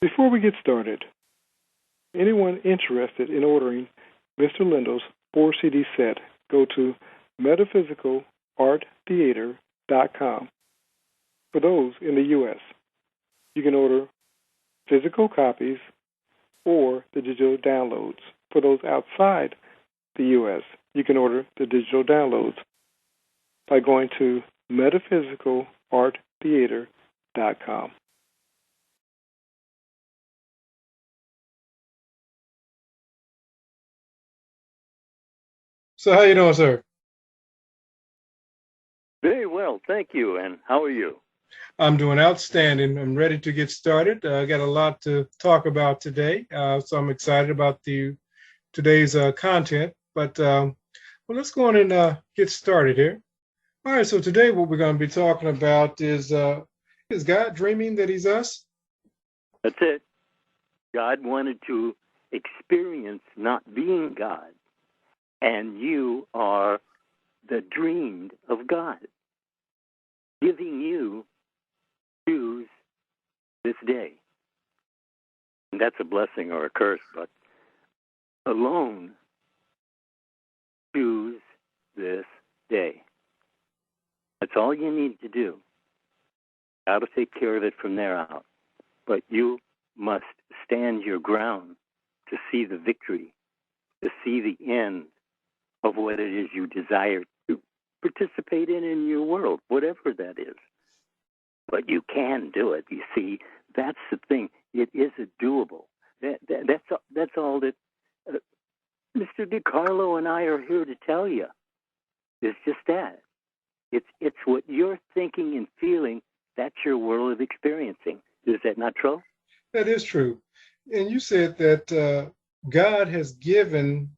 Before we get started, anyone interested in ordering Mr. Lindell's 4-CD set, go to metaphysicalarttheater.com. For those in the U.S., you can order physical copies or the digital downloads. For those outside the U.S., you can order the digital downloads by going to metaphysicalarttheater.com. So how you doing, sir? Very well, thank you. And how are you? I'm doing outstanding. I'm ready to get started. I got a lot to talk about today, so I'm excited about today's content. But well, let's go on and get started here. All right. So today, what we're going to be talking about is God dreaming that He's us? That's it. God wanted to experience not being God, and you are the dreamed of God, giving you choose this day. And that's a blessing or a curse, but alone choose this day. That's all you need to do. How to take care of it from there out. But you must stand your ground to see the victory, to see the end of what it is you desire to participate in your world, whatever that is. But you can do it. You see, that's the thing. It is doable. That's all that Mr. DeCarlo and I are here to tell you. It's just that. It's what you're thinking and feeling. That's your world of experiencing. Is that not true? That is true. And you said that God has given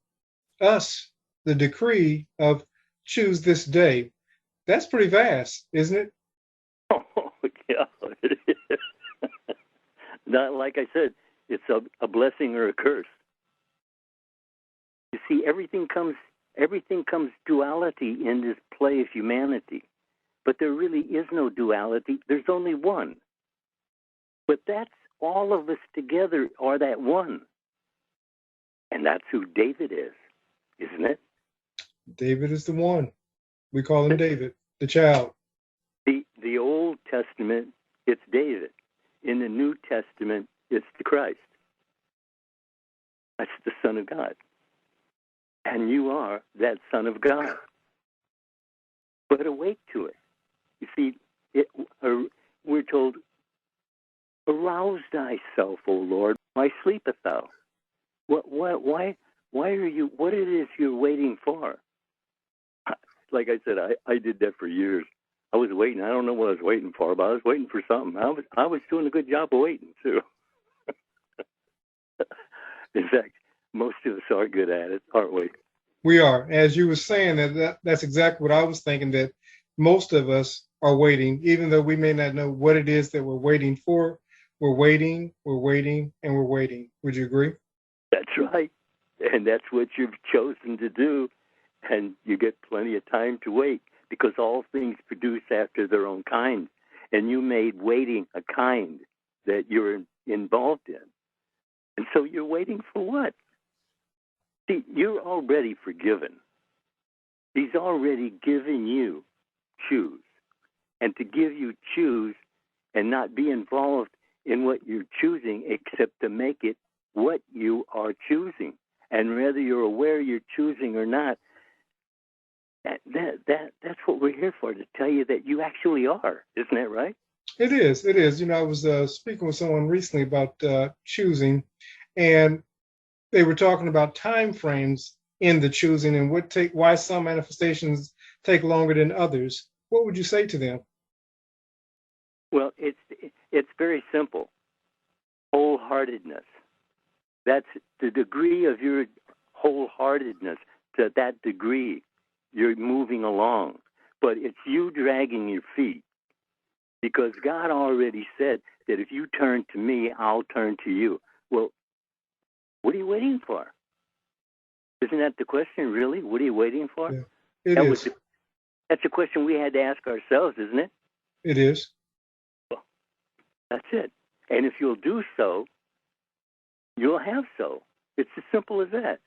us the decree of choose this day. That's pretty vast, isn't it? Oh, yeah. It is. Not like I said, it's a blessing or a curse. You see, everything comes duality in this play of humanity. But there really is no duality. There's only one. But that's all of us together are that one. And that's who David is, isn't it? David is the one. We call him David, the child. The Old Testament, it's David. In the New Testament, it's the Christ. That's the Son of God. And you are that Son of God. But awake to it. You see, we're told, arouse thyself, O Lord. Why sleepeth thou? Why are you? What it is you're waiting for? Like I said, I did that for years. I was waiting. I don't know what I was waiting for, but I was waiting for something. I was doing a good job of waiting too. In fact, most of us are good at it, aren't we? We are. As you were saying, that's exactly what I was thinking, that most of us are waiting, even though we may not know what it is that we're waiting for. We're waiting, and we're waiting. Would you agree? That's right. And that's what you've chosen to do. And you get plenty of time to wait, because all things produce after their own kind. And you made waiting a kind that you're involved in. And so you're waiting for what? See, you're already forgiven. He's already given you choose. And to give you choose and not be involved in what you're choosing, except to make it what you are choosing. And whether you're aware you're choosing or not, that's what we're here for, to tell you that you actually are. Isn't that right? It is. It is. You know, I was speaking with someone recently about choosing, and they were talking about time frames in the choosing and why some manifestations take longer than others. What would you say to them? Well, it's very simple. Wholeheartedness. That's the degree of your wholeheartedness. To that degree, you're moving along. But it's you dragging your feet, because God already said that if you turn to me, I'll turn to you. Well, what are you waiting for? Isn't that the question, really? What are you waiting for? Yeah, that's a question we had to ask ourselves, isn't it? It is. Well, that's it. And if you'll do so, you'll have so. It's as simple as that.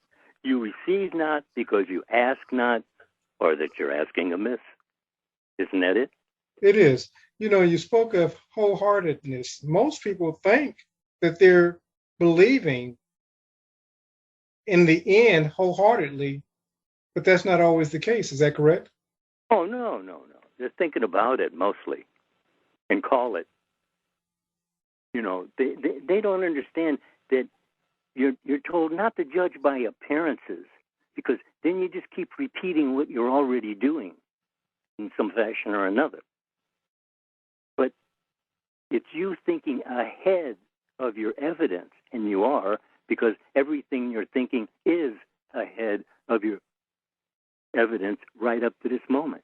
You receive not because you ask not, or that you're asking amiss. Isn't that it? It is. You spoke of wholeheartedness. Most people think that they're believing in the end wholeheartedly, but that's not always the case. Is that correct? Oh, no. They're thinking about it mostly and call it. They don't understand that you're told not to judge by appearances, because then you just keep repeating what you're already doing in some fashion or another. But it's you thinking ahead of your evidence, and you are, because everything you're thinking is ahead of your evidence right up to this moment.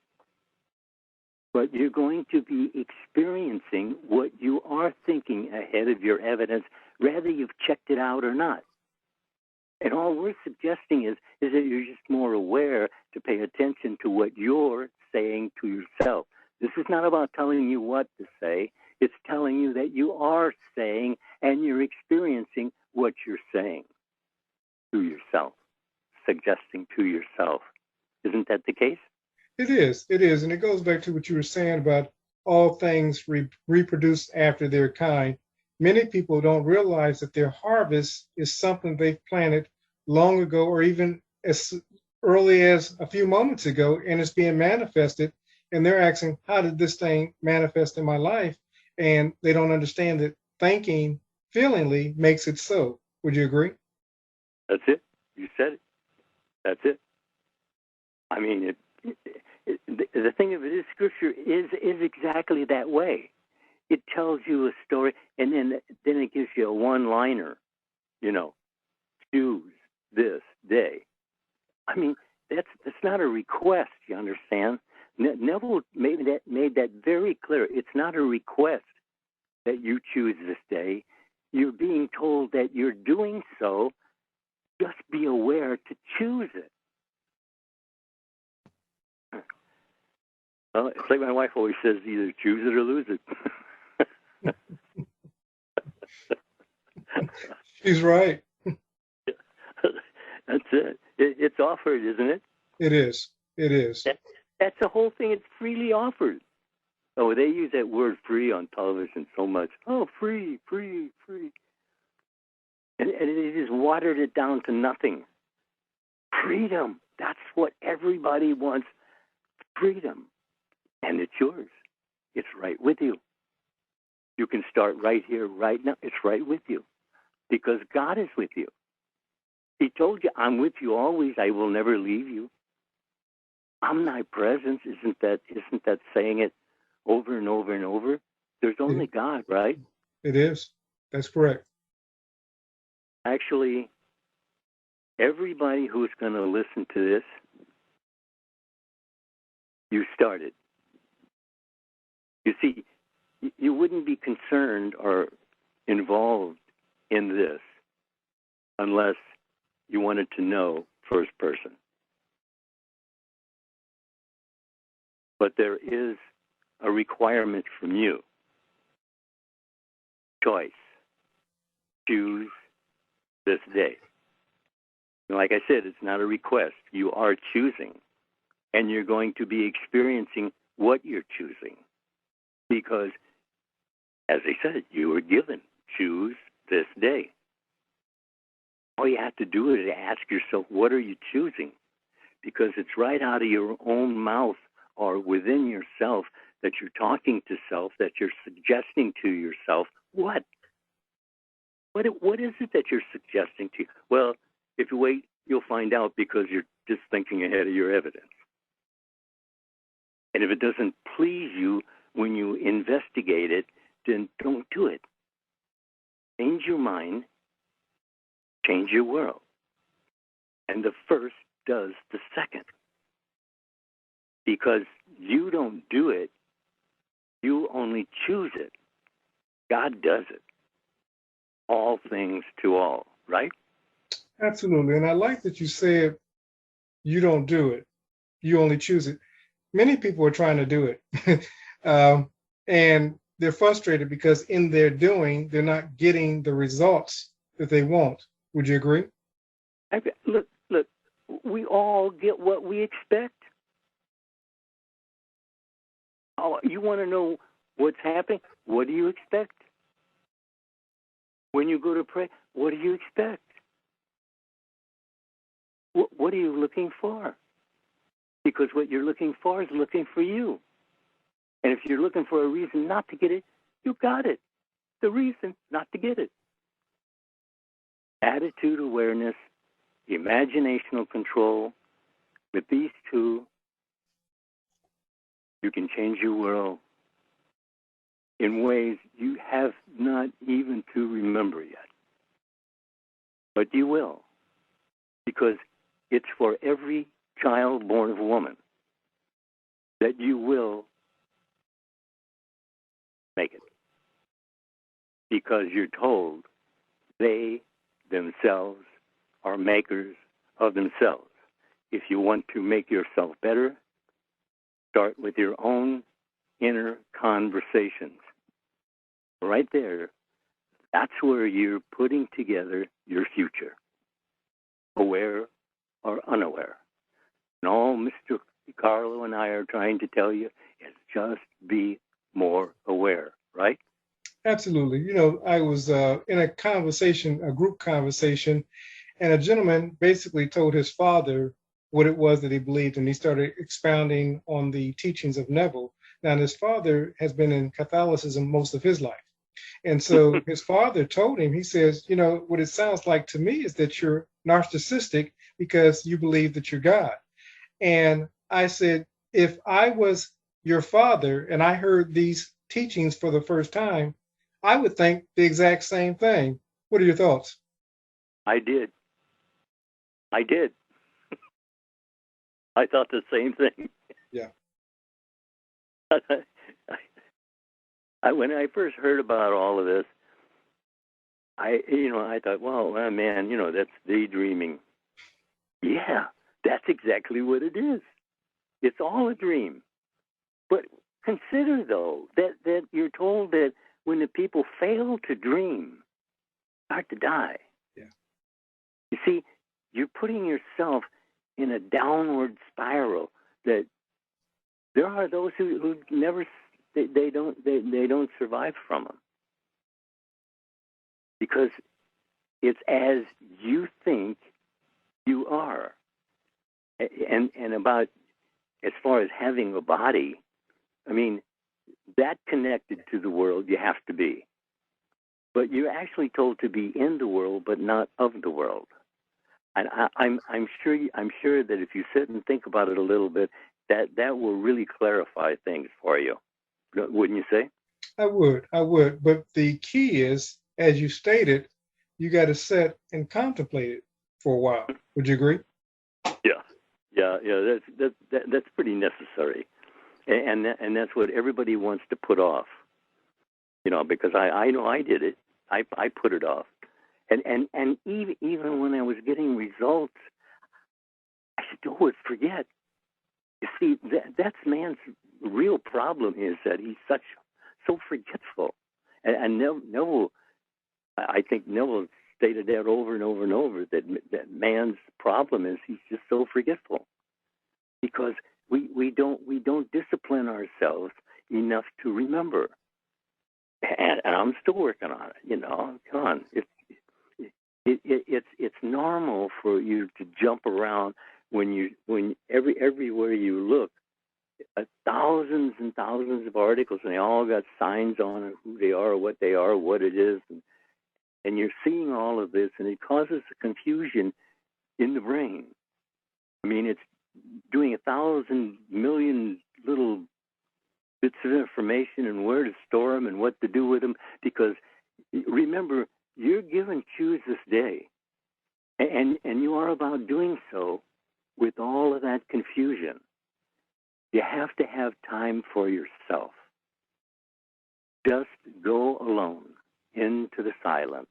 But you're going to be experiencing what you are thinking ahead of your evidence, whether you've checked it out or not. And all we're suggesting is that you're just more aware to pay attention to what you're saying to yourself. This is not about telling you what to say. It's telling you that you are saying and you're experiencing what you're saying to yourself, suggesting to yourself. Isn't that the case? It is. And it goes back to what you were saying about all things reproduce after their kind. Many people don't realize that their harvest is something they've planted long ago, or even as early as a few moments ago, and it's being manifested. And they're asking, how did this thing manifest in my life? And they don't understand that thinking feelingly makes it so. Would you agree? That's it. You said it. That's it. I mean, the thing of it is, Scripture is exactly that way. It tells you a story, and then it gives you a one-liner. Choose this day. I mean, that's not a request. You understand? Neville made that very clear. It's not a request that you choose this day. You're being told that you're doing so. Just be aware to choose it. Well, it's like my wife always says, either choose it or lose it. She's right. That's it. It's offered, isn't it? It is. That's the whole thing. It's freely offered. Oh, they use that word free on television so much. Oh, free. And they just watered it down to nothing. Freedom. That's what everybody wants. Freedom. And it's yours. It's right with you. You can start right here, right now. It's right with you. Because God is with you. He told you, I'm with you always. I will never leave you. Omnipresence, isn't that saying it over and over and over? There's only God, right? It is. That's correct. Actually, everybody who's going to listen to this, you started. You see, you wouldn't be concerned or involved in this unless you wanted to know first person. But there is a requirement from you. Choice. Choose this day. And like I said, it's not a request. You are choosing. And you're going to be experiencing what you're choosing. Because, as I said, you were given. Choose this day. All you have to do is ask yourself, what are you choosing? Because it's right out of your own mouth or within yourself that you're talking to self, that you're suggesting to yourself. What? What is it that you're suggesting to you? Well, if you wait, you'll find out, because you're just thinking ahead of your evidence. And if it doesn't please you when you investigate it, then don't do it. Change your mind, change your world. And the first does the second. Because you don't do it, you only choose it. God does it. All things to all, right? Absolutely. And I like that you said you don't do it, you only choose it. Many people are trying to do it. And they're frustrated because in their doing, they're not getting the results that they want. Would you agree? Look, we all get what we expect. Oh, you want to know what's happening? What do you expect? When you go to pray, what do you expect? What are you looking for? Because what you're looking for is looking for you. And if you're looking for a reason not to get it, you got it. The reason not to get it. Attitude awareness, imaginational control. With these two, you can change your world in ways you have not even to remember yet. But you will, because it's for every child born of a woman that you will make it. Because you're told they themselves are makers of themselves. If you want to make yourself better, start with your own inner conversations. Right there, that's where you're putting together your future, aware or unaware. And all Mr. DeCarlo and I are trying to tell you is just be more aware, right? Absolutely. You know, I was in a conversation, a group conversation, and a gentleman basically told his father what it was that he believed, and he started expounding on the teachings of Neville. Now, his father has been in Catholicism most of his life. And so his father told him, he says, you know, what it sounds like to me is that you're narcissistic because you believe that you're God. And I said, if I was your father and I heard these teachings for the first time, I would think the exact same thing. What are your thoughts? I did. I thought the same thing. Yeah. When I first heard about all of this, I thought, well, man, that's daydreaming. Yeah, that's exactly what it is. It's all a dream. But consider, though, that you're told that when the people fail to dream, start to die. Yeah. You see, you're putting yourself in a downward spiral that there are those who never they don't survive from them, because it's as you think you are. And about, as far as having a body, I mean, that connected to the world you have to be. But you're actually told to be in the world, but not of the world. And I'm sure that if you sit and think about it a little bit, that will really clarify things for you. Wouldn't you say? I would. But the key is, as you stated, you got to sit and contemplate it for a while. Would you agree? Yeah. That's pretty necessary, and that's what everybody wants to put off. Because I know I did it. I put it off, and even when I was getting results, I still would forget. You see, that's man's real problem, is that he's so forgetful. And Neville, I think Neville stated that over and over and over, that man's problem is he's just so forgetful, because we don't discipline ourselves enough to remember. And I'm still working on it. Come on, it's normal for you to jump around when everywhere you look. Thousands and thousands of articles, and they all got signs on it, who they are, what they are, what it is, and you're seeing all of this, and it causes a confusion in the brain. I mean, it's doing 1,000 million little bits of information and where to store them and what to do with them, because remember, you're given cues this day, and you are about doing so with all of that confusion. You have to have time for yourself. Just go alone into the silence.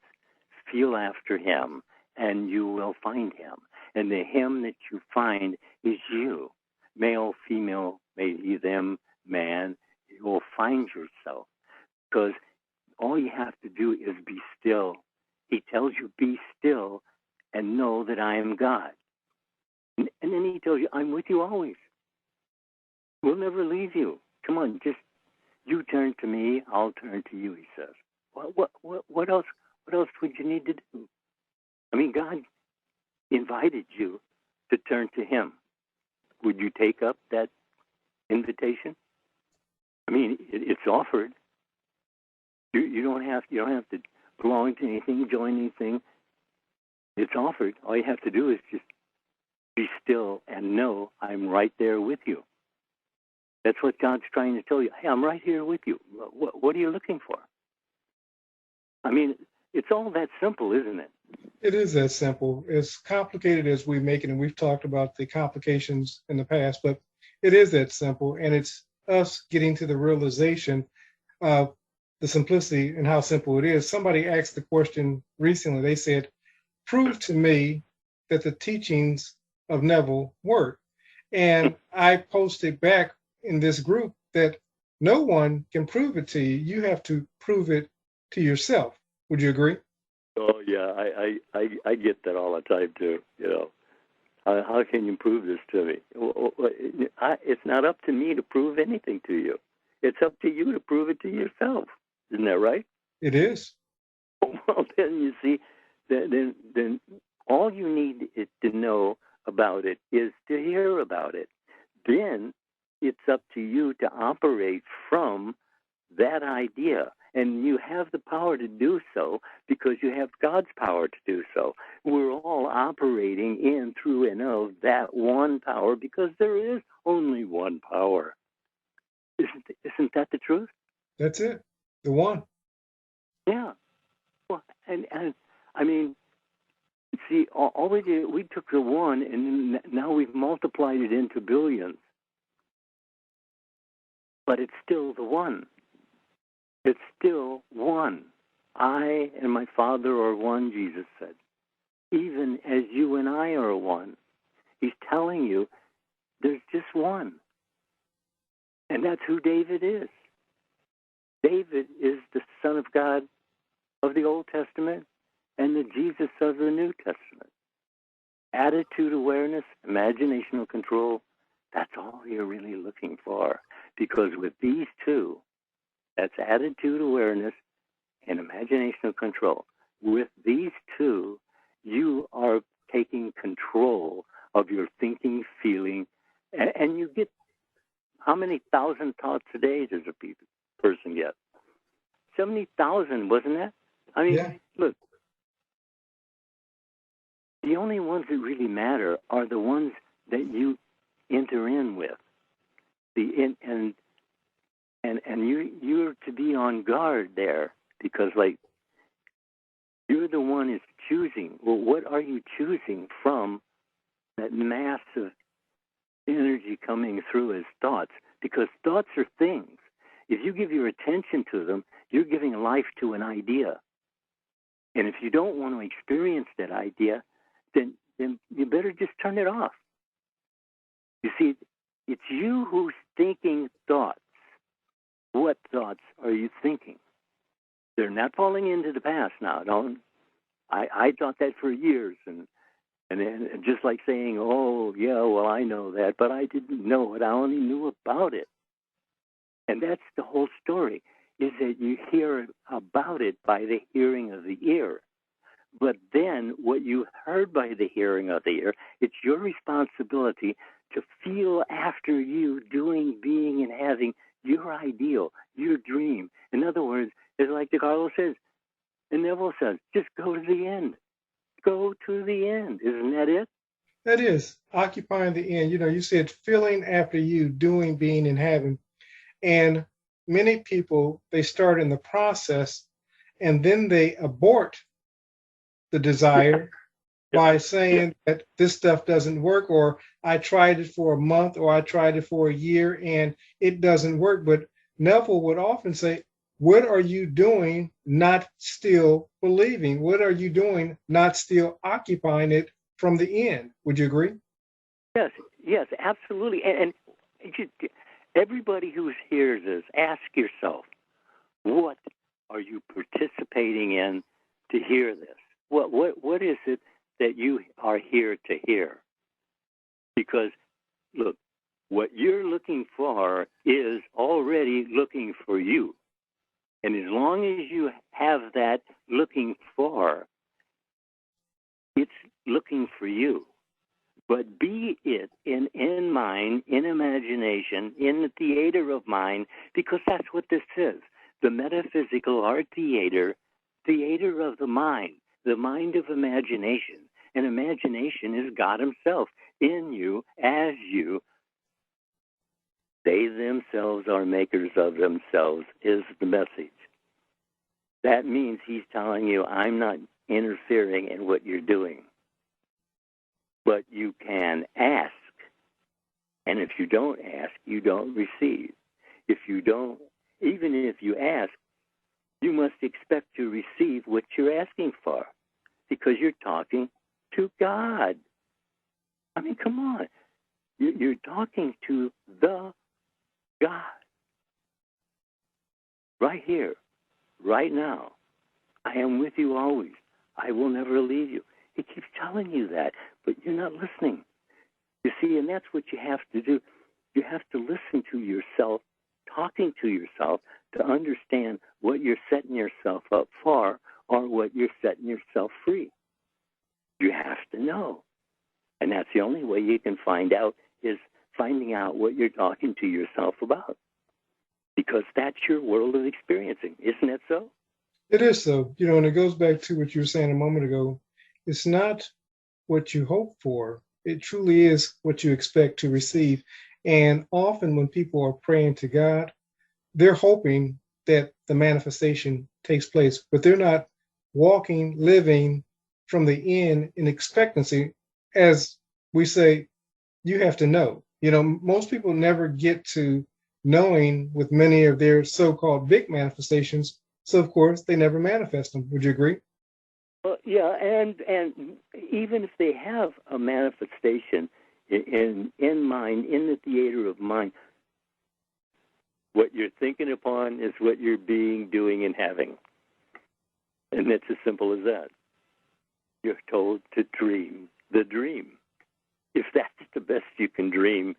Feel after him, and you will find him. And the him that you find is you. Male, female, may he, them, man. You will find yourself. because all you have to do is be still. He tells you, be still and know that I am God. And then he tells you, I'm with you always. We'll never leave you. Come on, just you turn to me, I'll turn to you, he says. What else would you need to do? I mean, God invited you to turn to him. Would you take up that invitation? I mean, it's offered. You don't have to belong to anything, join anything. It's offered. All you have to do is just be still and know I'm right there with you. That's what God's trying to tell you. Hey, I'm right here with you. What are you looking for? I mean, it's all that simple, isn't it? It is that simple. As complicated as we make it, and we've talked about the complications in the past, but it is that simple, and it's us getting to the realization of the simplicity and how simple it is. Somebody asked the question recently. They said, prove to me that the teachings of Neville work. And I posted back in this group that no one can prove it to you. You have to prove it to yourself. Would you agree? Oh yeah, I get that all the time too. You know, how can you prove this to me? It's not up to me to prove anything to you. It's up to you to prove it to yourself. Isn't that right? It is. Well, then you see, then all you need to know about it is to hear about it. Then it's up to you to operate from that idea. And you have the power to do so because you have God's power to do so. We're all operating in, through, and of that one power because there is only one power. Isn't that the truth? That's it. The one. Yeah. Well, and I mean, see, all we did, we took the one and now we've multiplied it into billions. But it's still the one. It's still one. I and my Father are one, Jesus said. Even as you and I are one. He's telling you there's just one. And that's who David is. David is the Son of God of the Old Testament and the Jesus of the New Testament. Attitude awareness, imaginational control, that's all you're really looking for. Because with these two, that's attitude awareness and imaginational control. With these two, you are taking control of your thinking, feeling, and you get, how many 1,000 thoughts a day does a person get? 70,000, wasn't that? I mean, yeah. Look, the only ones that really matter are the ones that you enter in with. And you're to be on guard there because, like, you're the one who's choosing. Well, what are you choosing from that massive energy coming through as thoughts? Because thoughts are things. If you give your attention to them, you're giving life to an idea. And if you don't want to experience that idea, then you better just turn it off. You see, it's you who's thinking thoughts. What thoughts are you thinking? They're not falling into the past now. I thought that for years, and just like saying, oh, yeah, well, I know that, but I didn't know it. I only knew about it. And that's the whole story, is that you hear about it by the hearing of the ear. But then what you heard by the hearing of the ear, it's your responsibility to feel after you doing, being, and having your ideal, your dream. In other words, it's like DeCarlo says, and Neville says, just go to the end. Go to the end. Isn't that it? That is, occupying the end. You know, you said feeling after you, doing, being, and having. And many people, they start in the process and then they abort the desire by saying that this stuff doesn't work, or I tried it for a month, or I tried it for a year and it doesn't work. But Neville would often say, what are you doing not still believing? What are you doing not still occupying it from the end? Would you agree? Yes, absolutely. And everybody who hears this, ask yourself, What are you participating in to hear this? What is it that you are here to hear? Because, look, what you're looking for is already looking for you. And as long as you have that looking for, it's looking for you. But be it in mind, in imagination, in the theater of mind, because that's what this is. The metaphysical art theater of the mind of imagination. And imagination is God himself in you, as you. They themselves are makers of themselves is the message. That means he's telling you, I'm not interfering in what you're doing. But you can ask. And if you don't ask, you don't receive. Even if you ask, you must expect to receive what you're asking for, because you're talking to God. I mean, come on. You're talking to the God. Right here, right now. I am with you always. I will never leave you. He keeps telling you that, but you're not listening. You see, and that's what you have to do. You have to listen to yourself, talking to yourself, to understand what you're setting yourself up for or what you're setting yourself free. You have to know. And that's the only way you can find out, is finding out what you're talking to yourself about. Because that's your world of experiencing. Isn't that so? It is so. And it goes back to what you were saying a moment ago. It's not what you hope for. It truly is what you expect to receive. And often when people are praying to God, they're hoping that the manifestation takes place, but they're not walking, living from the end in expectancy. As we say, you have to know. Most people never get to knowing with many of their so-called big manifestations. So, of course, they never manifest them. Would you agree? Well, yeah, and even if they have a manifestation in mind, in the theater of mind, what you're thinking upon is what you're being, doing, and having. And it's as simple as that. You're told to dream the dream. If that's the best you can dream,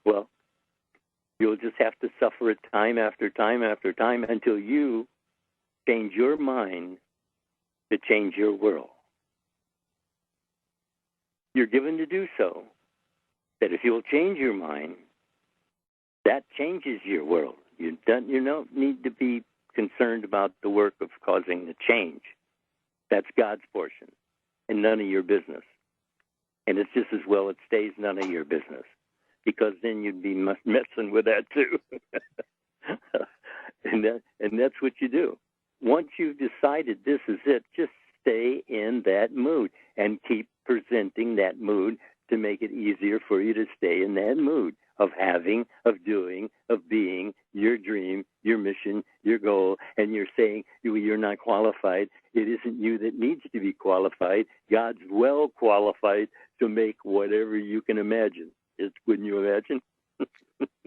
well, you'll just have to suffer it time after time after time until you change your mind to change your world. You're given to do so. That if you'll change your mind, that changes your world. You don't need to be concerned about the work of causing the change. That's God's portion, and none of your business. And it's just as well it stays none of your business, because then you'd be messing with that too. and that's what you do. Once you've decided this is it, just stay in that mood and keep presenting that mood to make it easier for you to stay in that mood of having, of doing, of being your dream, your mission, your goal. And you're saying you're not qualified. It isn't you that needs to be qualified. God's well qualified to make whatever you can imagine. Wouldn't you imagine?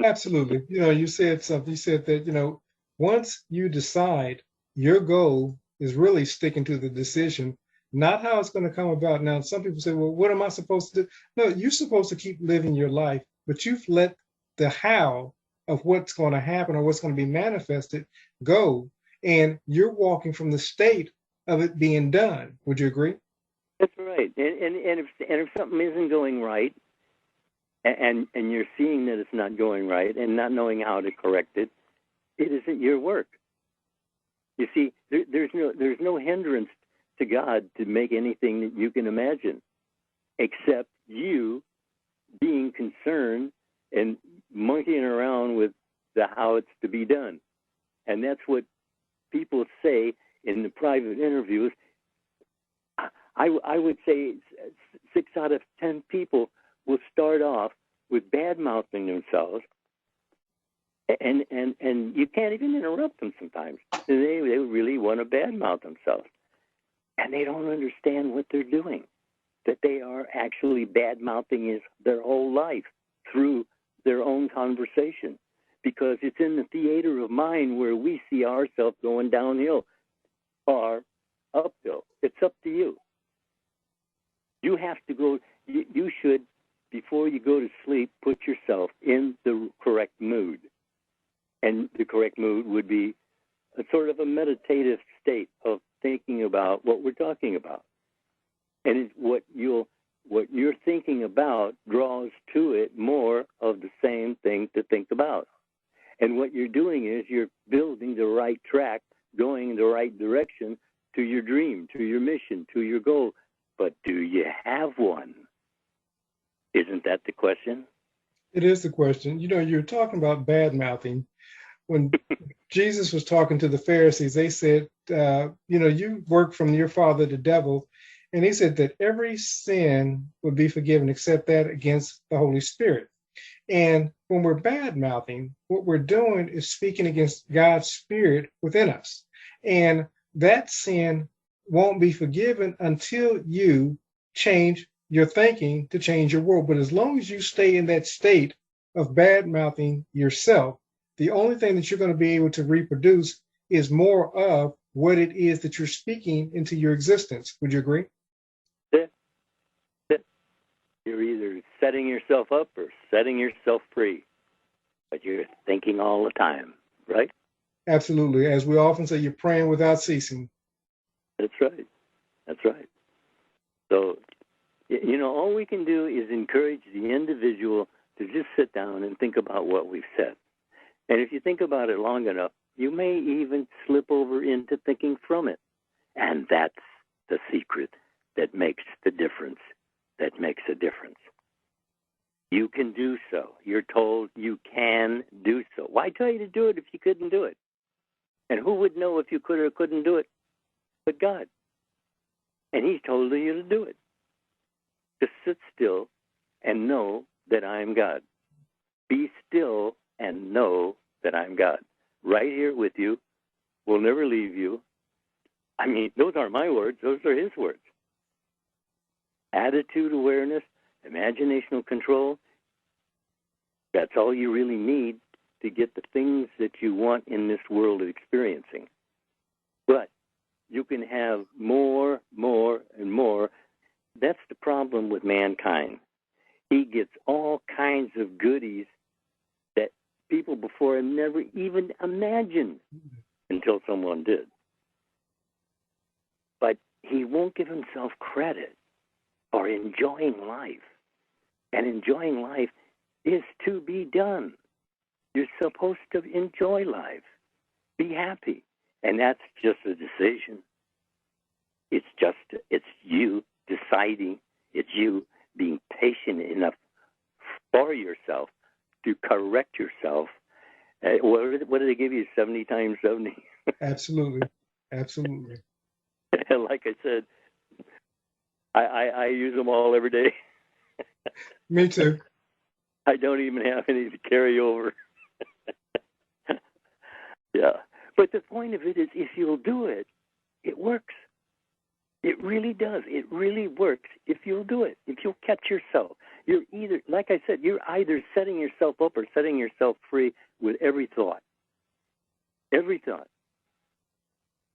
Absolutely. You said something. You said that, once you decide, your goal is really sticking to the decision, not how it's going to come about. Now, some people say, well, what am I supposed to do? No, you're supposed to keep living your life, but you've let the how of what's going to happen or what's going to be manifested go, and you're walking from the state of it being done. Would you agree? That's right. And if something isn't going right, and you're seeing that it's not going right and not knowing how to correct it, it isn't your work. You see, there's no hindrance to God to make anything that you can imagine, except you being concerned and monkeying around with how it's to be done. And that's what people say in the private interviews. I would say 6 out of 10 people will start off with bad-mouthing themselves, and you can't even interrupt them sometimes. They really want to bad-mouth themselves. And they don't understand what they're doing, that they are actually bad-mouthing their whole life through their own conversation. because it's in the theater of mind where we see ourselves going downhill or uphill. It's up to you. You have to go, you should, before you go to sleep, put yourself in the correct mood. And the correct mood would be a sort of a meditative state of thinking about what we're talking about. And what you're thinking about draws to it more of the same thing to think about. And what you're doing is you're building the right track, going in the right direction to your dream, to your mission, to your goal. But do you have one? Isn't that the question? It is the question. You know, you're talking about bad mouthing. When Jesus was talking to the Pharisees, they said, you work from your father, the devil. And he said that every sin would be forgiven except that against the Holy Spirit. And when we're bad mouthing, what we're doing is speaking against God's Spirit within us. And that sin won't be forgiven until you change your thinking to change your world. But as long as you stay in that state of bad mouthing yourself, the only thing that you're going to be able to reproduce is more of what it is that you're speaking into your existence. Would you agree? You're either setting yourself up or setting yourself free. But you're thinking all the time, right? Absolutely. As we often say, you're praying without ceasing. That's right. That's right. So, all we can do is encourage the individual to just sit down and think about what we've said. And if you think about it long enough, you may even slip over into thinking from it. And that's the secret that makes the difference, that makes a difference. You can do so. You're told you can do so. Why tell you to do it if you couldn't do it? And who would know if you could or couldn't do it but God? And He's told you to do it. Just sit still and know that I am God. Be still and know that I'm God. Right here with you. Will never leave you. I mean, those aren't my words. Those are His words. Attitude awareness, imaginational control. That's all you really need to get the things that you want in this world of experiencing. But you can have more, and more. That's the problem with mankind. He gets all kinds of goodies that people before him never even imagined until someone did. But he won't give himself credit for enjoying life. And enjoying life is to be done. You're supposed to enjoy life. Be happy. And that's just a decision. It's you deciding. It's you being patient enough for yourself to correct yourself. What do they give you, 70 times 70? Absolutely. Absolutely. Like I said, I use them all every day. Me too. I don't even have any to carry over. Yeah. But the point of it is, if you'll do it, it works. It really does. It really works if you'll do it. If you'll catch yourself. You're either, like I said, you're either setting yourself up or setting yourself free with every thought. Every thought.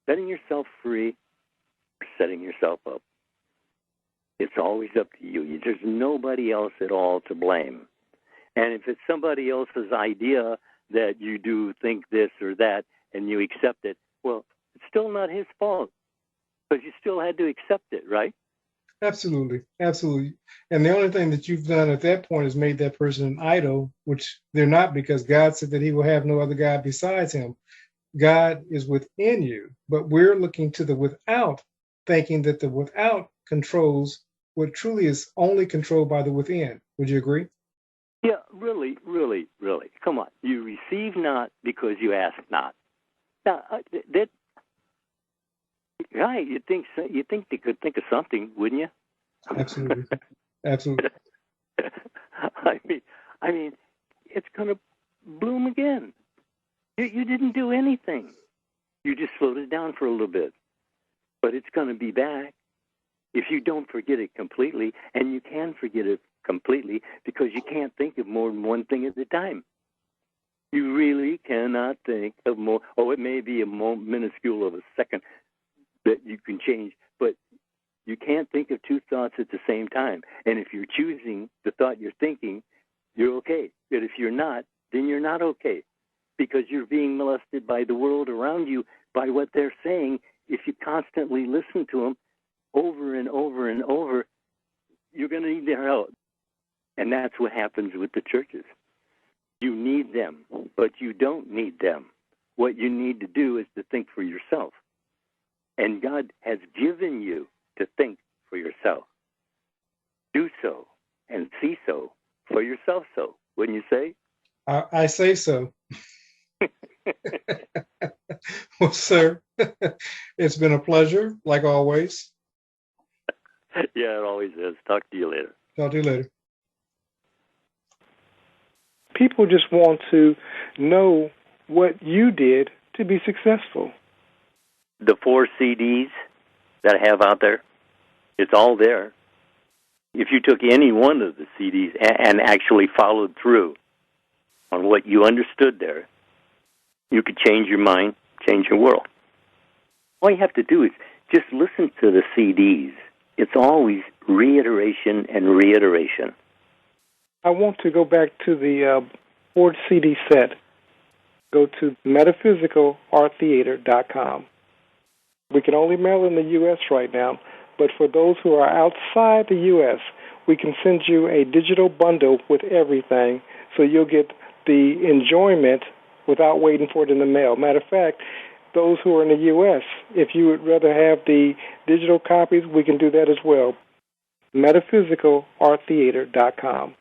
Setting yourself free or setting yourself up. It's always up to you. There's nobody else at all to blame. And if it's somebody else's idea that you do think this or that and you accept it, well, it's still not his fault because you still had to accept it, right? Absolutely. Absolutely. And the only thing that you've done at that point is made that person an idol, which they're not, because God said that He will have no other God besides Him. God is within you, but we're looking to the without, thinking that the without controls what truly is only controlled by the within. Would you agree? Yeah, really. Come on. You receive not because you ask not. Now, right, you think they could think of something, wouldn't you? Absolutely. Absolutely. I mean, it's going to bloom again. You didn't do anything. You just slowed it down for a little bit. But it's going to be back if you don't forget it completely, and you can forget it completely because you can't think of more than one thing at a time. You really cannot think of more. Oh, it may be a minuscule of a second that you can change, but you can't think of two thoughts at the same time. And if you're choosing the thought you're thinking, you're okay. But if you're not, then you're not okay, because you're being molested by the world around you, by what they're saying. If you constantly listen to them over and over and over, you're going to need their help. And that's what happens with the churches. You need them, but you don't need them. What you need to do is to think for yourself. And God has given you to think for yourself. Do so and see so for yourself so. Wouldn't you say? I say so. Well, sir, it's been a pleasure, like always. Yeah, it always is. Talk to you later. Talk to you later. People just want to know what you did to be successful. The 4 CDs that I have out there, it's all there. If you took any one of the CDs and actually followed through on what you understood there, you could change your mind, change your world. All you have to do is just listen to the CDs. It's always reiteration and reiteration. I want to go back to the 4 CD set. Go to metaphysicalarttheater.com. We can only mail in the U.S. right now, but for those who are outside the U.S., we can send you a digital bundle with everything, so you'll get the enjoyment without waiting for it in the mail. Matter of fact, those who are in the U.S., if you would rather have the digital copies, we can do that as well. metaphysicalarttheater.com.